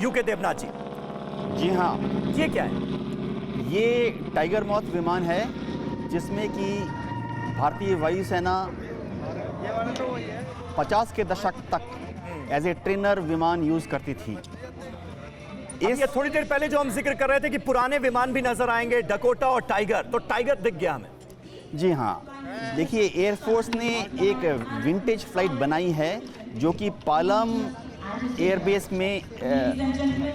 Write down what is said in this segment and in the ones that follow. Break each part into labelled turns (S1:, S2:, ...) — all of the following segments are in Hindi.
S1: यूके देवनाथ जी।
S2: जी हाँ,
S1: ये क्या है?
S2: ये टाइगर मॉथ विमान है जिसमें कि भारतीय वायुसेना 50 के दशक तक एज ए ट्रेनर विमान यूज करती थी।
S1: ये थोड़ी देर पहले जो हम जिक्र कर रहे थे कि पुराने विमान भी नजर आएंगे, डकोटा और टाइगर, तो टाइगर दिख गया हमें।
S2: जी हाँ, देखिए एयरफोर्स ने एक विंटेज फ्लाइट बनाई है जो कि पालम एयरबेस में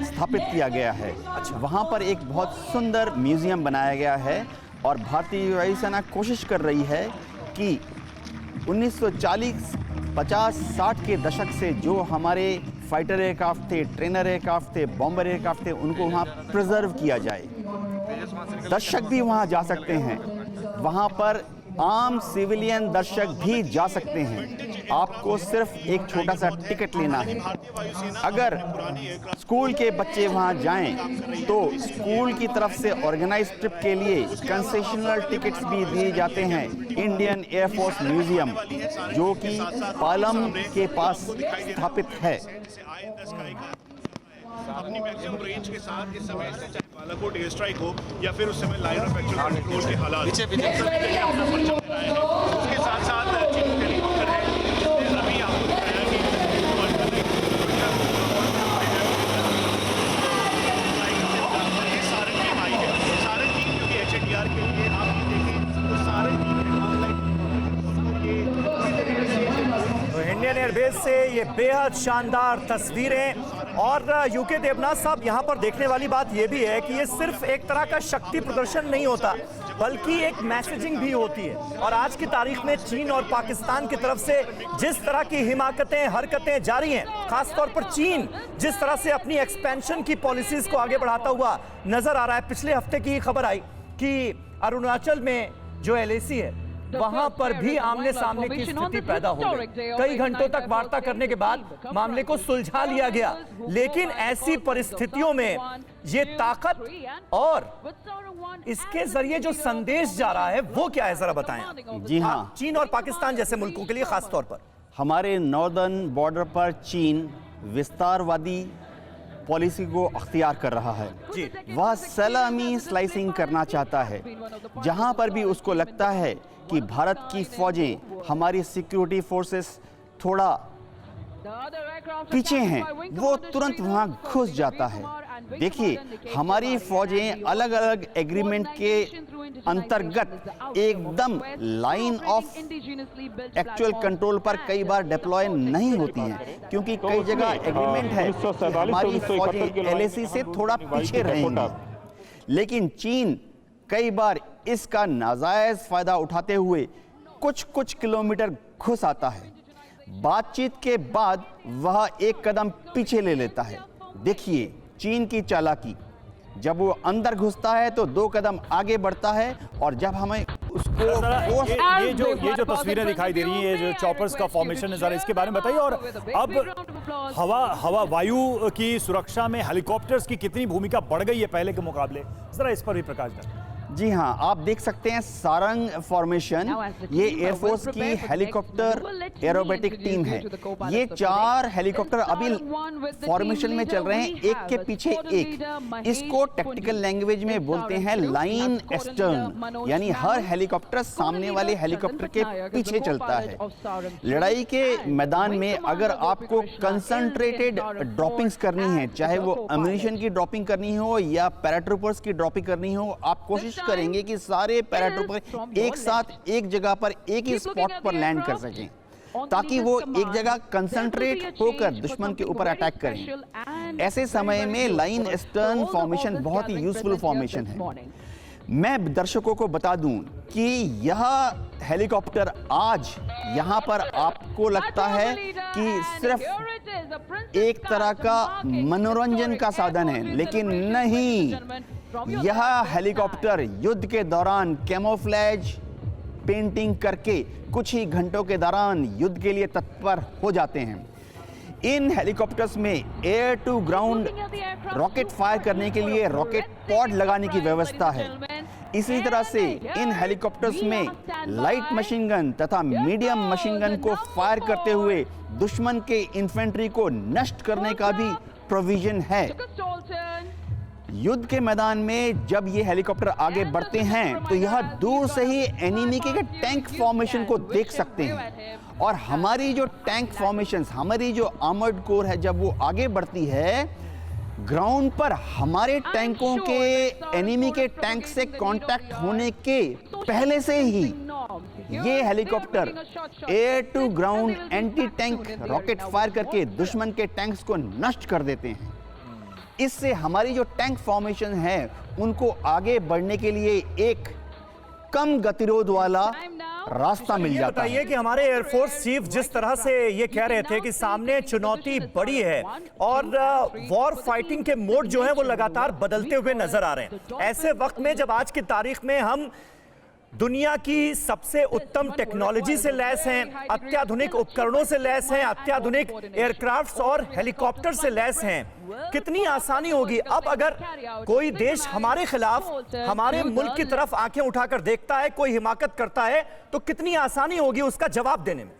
S2: स्थापित किया गया है।
S1: अच्छा।
S2: वहाँ पर एक बहुत सुंदर म्यूज़ियम बनाया गया है और भारतीय वायुसेना कोशिश कर रही है कि 1940, 50, 60 के दशक से जो हमारे फाइटर एयरक्राफ्ट थे, ट्रेनर एयरक्राफ्ट थे, बॉम्बर एयरक्राफ्ट थे, उनको वहाँ प्रिजर्व किया जाए। दर्शक भी वहाँ जा सकते हैं, वहाँ पर आम सिविलियन दर्शक भी जा सकते हैं। आपको सिर्फ एक छोटा सा टिकट लेना है। अगर स्कूल के बच्चे वहाँ जाएं तो स्कूल की तरफ से ऑर्गेनाइज ट्रिप के लिए कंसेशनल टिकट्स भी दिए जाते हैं। इंडियन एयरफोर्स म्यूजियम जो कि पालम के पास स्थापित है।
S3: अपनी मैक्सिमम रेंज के साथ इस समय चाहे बालाकोट एयर स्ट्राइक हो या फिर उस समय लाइन ऑफ एक्चुअल कंट्रोल के हालात, उसके साथ साथ चीफ हेलीकॉप्टर है जिसने अभी आपको बताया कि सारंग टीम आई है। सारंग टीम क्योंकि HATR के लिए आप देखें तो सारंग
S1: तो इंडियन एयरबेस से ये बेहद शानदार तस्वीरें। और यूके देवनाथ साहब, यहाँ पर देखने वाली बात यह भी है कि ये सिर्फ एक तरह का शक्ति प्रदर्शन नहीं होता बल्कि एक मैसेजिंग भी होती है। और आज की तारीख में चीन और पाकिस्तान की तरफ से जिस तरह की हिमाकतें, हरकतें जारी हैं, खासतौर पर चीन जिस तरह से अपनी एक्सपेंशन की पॉलिसीज को आगे बढ़ाता हुआ नजर आ रहा है। पिछले हफ्ते की खबर आई कि अरुणाचल में जो LAC है वहां पर भी आमने सामने की स्थिति पैदा हो गई। कई घंटों तक वार्ता करने के बाद मामले को सुलझा लिया गया, लेकिन ऐसी परिस्थितियों में ये ताकत और इसके जरिए जो संदेश जा रहा है वो क्या है, जरा बताएं।
S2: जी हाँ,
S1: चीन और पाकिस्तान जैसे मुल्कों के लिए खास तौर पर
S2: हमारे नॉर्दर्न बॉर्डर पर चीन विस्तारवादी पॉलिसी को अख्तियार कर रहा है।
S1: जी।
S2: वह सलामी स्लाइसिंग करना चाहता है। जहां पर भी उसको लगता है कि भारत की फौजें, हमारी सिक्योरिटी फोर्सेस थोड़ा पीछे हैं, वो तुरंत वहां घुस जाता है। देखिए, हमारी फौजें अलग अलग एग्रीमेंट के अंतर्गत एकदम लाइन ऑफ एक्चुअल कंट्रोल पर कई बार डिप्लॉय नहीं होती हैं, क्योंकि कई जगह एग्रीमेंट है कि हमारी फौजें LAC से थोड़ा पीछे रहेंगी। लेकिन चीन कई बार इसका नाजायज फायदा उठाते हुए कुछ किलोमीटर घुस आता है। बातचीत के बाद वह एक कदम पीछे ले लेता है। देखिए चीन की चालाकी, जब वो अंदर घुसता है तो 2 कदम आगे बढ़ता है और जब हमें उसको
S4: ये जो तस्वीरें दिखाई दे रही है, जो चॉपर्स का फॉर्मेशन है, जरा इसके बारे में बताइए। और अब वायु की सुरक्षा में हेलीकॉप्टर्स की कितनी भूमिका बढ़ गई है पहले के मुकाबले, जरा इस पर भी प्रकाश डालें।
S2: जी हाँ, आप देख सकते हैं सारंग फॉर्मेशन, ये एयरफोर्स की हेलीकॉप्टर एरोबेटिक टीम है। ये 4 हेलीकॉप्टर अभी फॉर्मेशन में चल रहे हैं, एक के पीछे एक। इसको टेक्निकल लैंग्वेज में बोलते हैं लाइन एस्टर्न, यानी हर हेलीकॉप्टर सामने वाले हेलीकॉप्टर के पीछे चलता है। लड़ाई के मैदान में अगर आपको कंसंट्रेटेड ड्रॉपिंग्स करनी है, चाहे वो अम्यूनिशन की ड्रॉपिंग करनी हो या पैराट्रूपर्स की ड्रॉपिंग करनी हो, आप कोशिश करेंगे कि सारे पैराट्रूपर एक साथ एक जगह पर एक ही स्पॉट पर लैंड कर सकें, ताकि वो एक जगह कंसंट्रेट होकर दुश्मन के ऊपर अटैक करें। ऐसे समय में लाइन एस्टर्न फॉर्मेशन बहुत ही यूजफुल फॉर्मेशन है। मैं दर्शकों को बता दूं कि यह हेलीकॉप्टर आज यहां पर आपको लगता है कि सिर्फ एक तरह का मनोरंजन का साधन है, लेकिन नहीं, यह हेलीकॉप्टर युद्ध के दौरान कैमोफ्लेज पेंटिंग करके कुछ ही घंटों के दौरान युद्ध के लिए तत्पर हो जाते हैं। इन हेलीकॉप्टर्स में air to ground rocket fire करने के लिए रॉकेट पॉड लगाने की व्यवस्था है। इसी तरह से इन हेलीकॉप्टर्स में लाइट मशीन गन तथा मीडियम मशीन गन को फायर करते हुए दुश्मन के इन्फेंट्री को नष्ट करने का भी प्रोविजन है। युद्ध के मैदान में जब ये हेलीकॉप्टर आगे बढ़ते हैं तो यह दूर से ही एनिमी के टैंक फॉर्मेशन को देख सकते हैं, और हमारी जो टैंक फॉर्मेशंस, हमारी जो आर्मर्ड कोर है, जब वो आगे बढ़ती है ग्राउंड पर हमारे टैंकों के एनिमी के टैंक से कांटेक्ट होने के पहले से ही ये helicopter air to ground anti tank rocket fire करके दुश्मन के टैंक्स को नष्ट कर देते हैं। इससे हमारी जो टैंक फॉर्मेशन है उनको आगे बढ़ने के लिए एक कम गतिरोध वाला रास्ता मिल जाता है।
S1: बताइए कि हमारे एयरफोर्स चीफ जिस तरह से ये कह रहे थे कि सामने चुनौती बड़ी है और वॉर फाइटिंग के मोड जो है वो लगातार बदलते हुए नजर आ रहे हैं, ऐसे वक्त में जब आज की तारीख में हम दुनिया की सबसे उत्तम टेक्नोलॉजी से लैस हैं, अत्याधुनिक उपकरणों से लैस हैं, अत्याधुनिक एयरक्राफ्ट्स और हेलीकॉप्टर से लैस हैं, कितनी आसानी होगी अब अगर कोई देश हमारे खिलाफ हमारे मुल्क की तरफ आंखें उठाकर देखता है, कोई हिमाकत करता है, तो कितनी आसानी होगी उसका जवाब देने में।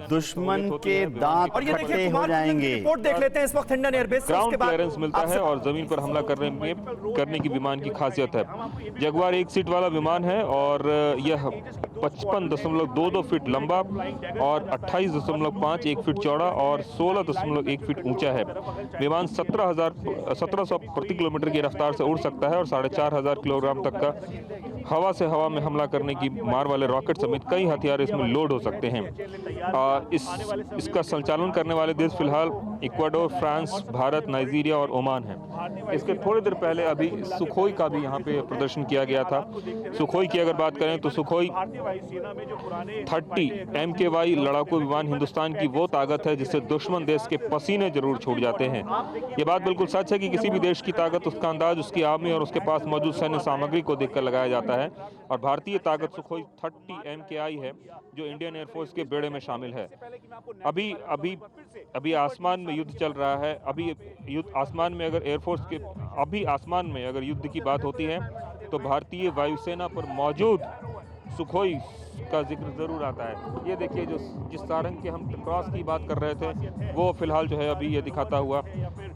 S2: दुश्मन के दांत खट्टे हो जाएंगे।
S1: रिपोर्ट देख लेते हैं इस वक्त इंडियन एयरबेस से।
S5: ग्राउंड क्लियरेंस मिलता है और जमीन पर हमला करने की विमान की खासियत है। जगुआर 1 सीट वाला विमान है और यह 55.22 फीट लंबा और 28.51 फीट चौड़ा और 16.1 फीट ऊंचा है। विमान 1700 प्रति किलोमीटर की रफ्तार से उड़ सकता है और 4500 किलोग्राम तक का हवा से हवा में हमला करने की मार वाले रॉकेट समेत कई हथियार इसमें लोड हो सकते हैं। इसका संचालन करने वाले देश फिलहाल इक्वाडोर, फ्रांस, भारत, नाइजीरिया और ओमान हैं। इसके थोड़ी देर पहले अभी सुखोई का भी यहाँ पे प्रदर्शन किया गया था। सुखोई की अगर बात करें तो सुखोई 30 MKY लड़ाकू विमान हिंदुस्तान की वो ताकत है जिससे दुश्मन देश के पसीने जरूर छूट जाते हैं। ये बात बिल्कुल सच है कि किसी भी देश की ताकत उसका अंदाज उसकी आर्मी और उसके पास मौजूद सैन्य सामग्री को देखकर लगाया जाता है, और भारतीय ताकत सुखोई 30 MKI है जो इंडियन एयरफोर्स के बेड़े में शामिल है। अभी आसमान में युद्ध चल रहा है। आसमान में अगर युद्ध की बात होती है तो भारतीय वायुसेना पर मौजूद सुखोई का जिक्र जरूर आता है। ये देखिए जिस सारंग के हम क्रॉस की बात कर रहे थे वो फिलहाल जो है अभी ये दिखाता हुआ।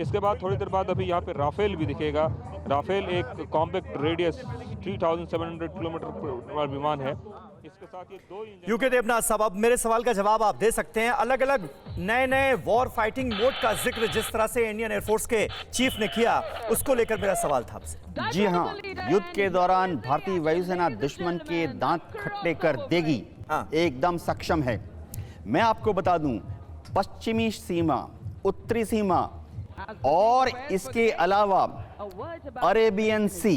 S5: इसके बाद थोड़ी देर बाद अभी यहाँ पे राफेल भी दिखेगा। राफेल एक कॉम्पैक्ट रेडियस 3700 किलोमीटर वाला विमान है। इसके साथ ये 2
S1: यूके देवनाथ साहब, अब मेरे सवाल का जवाब आप दे सकते हैं। अलग अलग नए वॉर फाइटिंग मोड का जिक्र जिस तरह से इंडियन एयरफोर्स के चीफ ने किया, उसको लेकर मेरा सवाल था आपसे।
S2: जी हाँ, युद्ध के दौरान भारतीय वायुसेना दुश्मन के दांत खट्टे कर देगी, एकदम सक्षम है। मैं आपको बता दूं, पश्चिमी सीमा, उत्तरी सीमा और इसके अलावा Arabian Sea,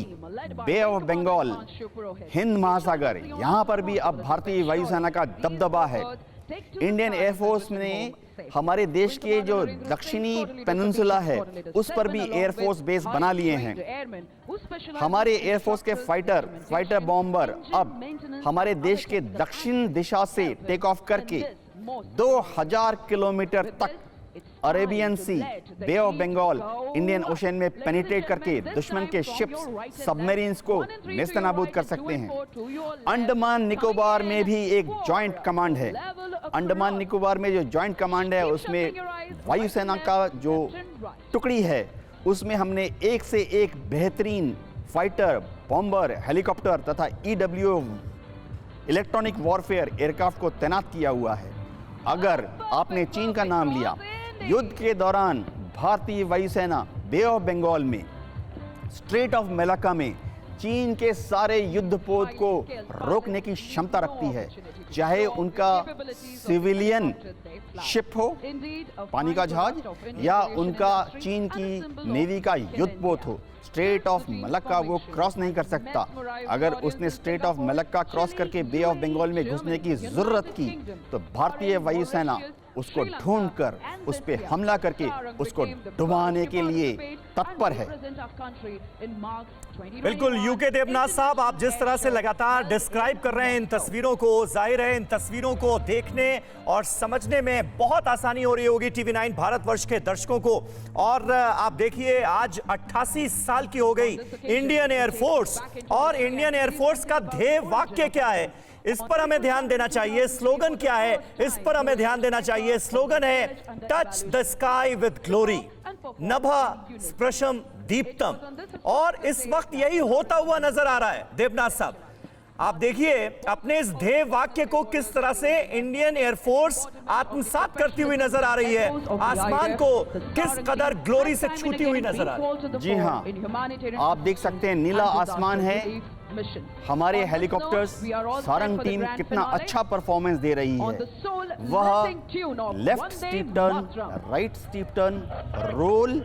S2: Bay of Bengal, Hind Mahasagar, यहाँ पर भी अब भारतीय वायुसेना का दबदबा है। इंडियन एयरफोर्स ने हमारे देश के जो दक्षिणी पेनिनसुला है उस पर भी एयरफोर्स बेस बना लिए हैं। हमारे एयरफोर्स के फाइटर बॉम्बर अब हमारे देश के दक्षिण दिशा से टेक ऑफ करके 2000 किलोमीटर तक Arabian Sea, Bay of Bengal, Indian Ocean में पेनिट्रेट करके दुश्मन के शिप्स, सबमरीन्स को नेस्तनाबूद कर सकते हैं। अंडमान निकोबार में भी एक जॉइंट कमांड है। अंडमान निकोबार में जो जॉइंट कमांड है उसमें वायुसेना का जो टुकड़ी है उसमें हमने एक से एक बेहतरीन फाइटर, बॉम्बर, हेलीकॉप्टर तथा EW इलेक्ट्रॉनिक वॉरफेयर एयरक्राफ्ट को तैनात किया हुआ है। अगर आपने चीन का नाम लिया, युद्ध के दौरान भारतीय वायुसेना बे ऑफ बंगाल में, स्ट्रेट ऑफ मलाक्का में चीन के सारे युद्धपोत को रोकने की क्षमता रखती है, चाहे उनका सिविलियन शिप हो, पानी का जहाज, या उनका चीन की नेवी का युद्धपोत हो। स्ट्रेट ऑफ मलक्का वो क्रॉस नहीं कर सकता। अगर उसने स्ट्रेट ऑफ मलक्का क्रॉस करके बे ऑफ बंगाल में घुसने की जरूरत की तो भारतीय वायुसेना उसको ढूंढकर उस पे हमला करके उसको डुबाने के लिए तत्पर है।
S1: बिल्कुल यूके देवनाथ साहब, आप जिस तरह से लगातार डिस्क्राइब कर रहे हैं इन तस्वीरों को, जाहिर है इन तस्वीरों को देखने और समझने में बहुत आसानी हो रही होगी TV9 भारतवर्ष के दर्शकों को। और आप देखिए आज 88 साल की हो गई इंडियन एयरफोर्स, और इंडियन एयरफोर्स का ध्येय वाक्य क्या है? इस पर हमें ध्यान देना चाहिए। स्लोगन क्या है, इस पर हमें ध्यान देना चाहिए। स्लोगन है touch the sky with glory, नभा स्पृशम दीप्तम। और इस वक्त यही होता हुआ नजर आ रहा है। देवनाथ साहब, आप देखिए अपने इस ध्येय वाक्य को किस तरह से इंडियन एयरफोर्स आत्मसात करती हुई नजर आ रही है, आसमान को किस कदर ग्लोरी से छूती हुई नजर आ रही है।
S2: जी हाँ, आप देख सकते हैं नीला आसमान है, हमारे हेलीकॉप्टर्स सारंग टीम कितना अच्छा परफॉर्मेंस दे रही है। वह left steep turn, right steep turn, roll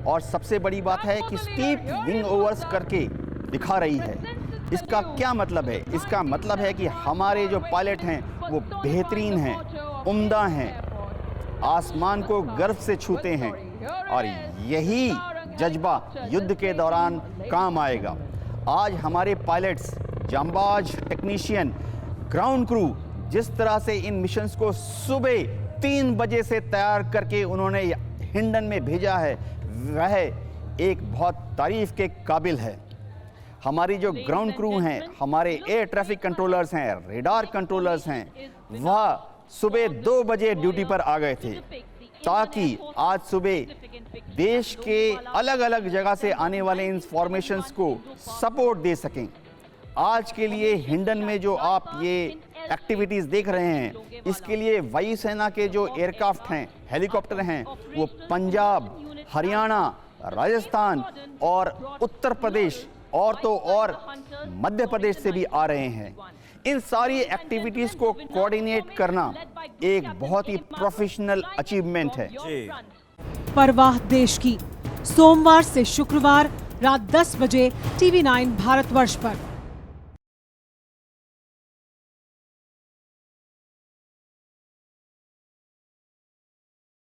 S2: और सबसे बड़ी बात है कि स्टीप विंग ओवर्स करके दिखा रही है। इसका क्या मतलब है? इसका मतलब है कि हमारे जो पायलट हैं वो बेहतरीन हैं, उम्दा हैं, आसमान को गर्व से छूते हैं और यही जज्बा युद्ध के दौरान काम आएगा। आज हमारे पायलट्स, जांबाज टेक्नीशियन, ग्राउंड क्रू जिस तरह से इन मिशंस को सुबह 3 बजे से तैयार करके उन्होंने हिंडन में भेजा है, वह एक बहुत तारीफ के काबिल है। हमारी जो ग्राउंड क्रू हैं, हमारे एयर ट्रैफिक कंट्रोलर्स हैं, रेडार कंट्रोलर्स हैं, वह सुबह 2 बजे ड्यूटी पर आ गए थे ताकि आज सुबह देश के अलग अलग जगह से आने वाले इन फॉर्मेशंस को सपोर्ट दे सकें। आज के लिए हिंडन में जो आप ये एक्टिविटीज़ देख रहे हैं, इसके लिए वायुसेना के जो एयरक्राफ्ट हैं, हेलीकॉप्टर हैं, वो पंजाब, हरियाणा, राजस्थान और उत्तर प्रदेश और तो और मध्य प्रदेश से भी आ रहे हैं। इन सारी एक्टिविटीज को कोऑर्डिनेट करना एक बहुत ही प्रोफेशनल अचीवमेंट है।
S6: परवाह देश की, सोमवार से शुक्रवार रात 10 बजे TV9 भारतवर्ष पर।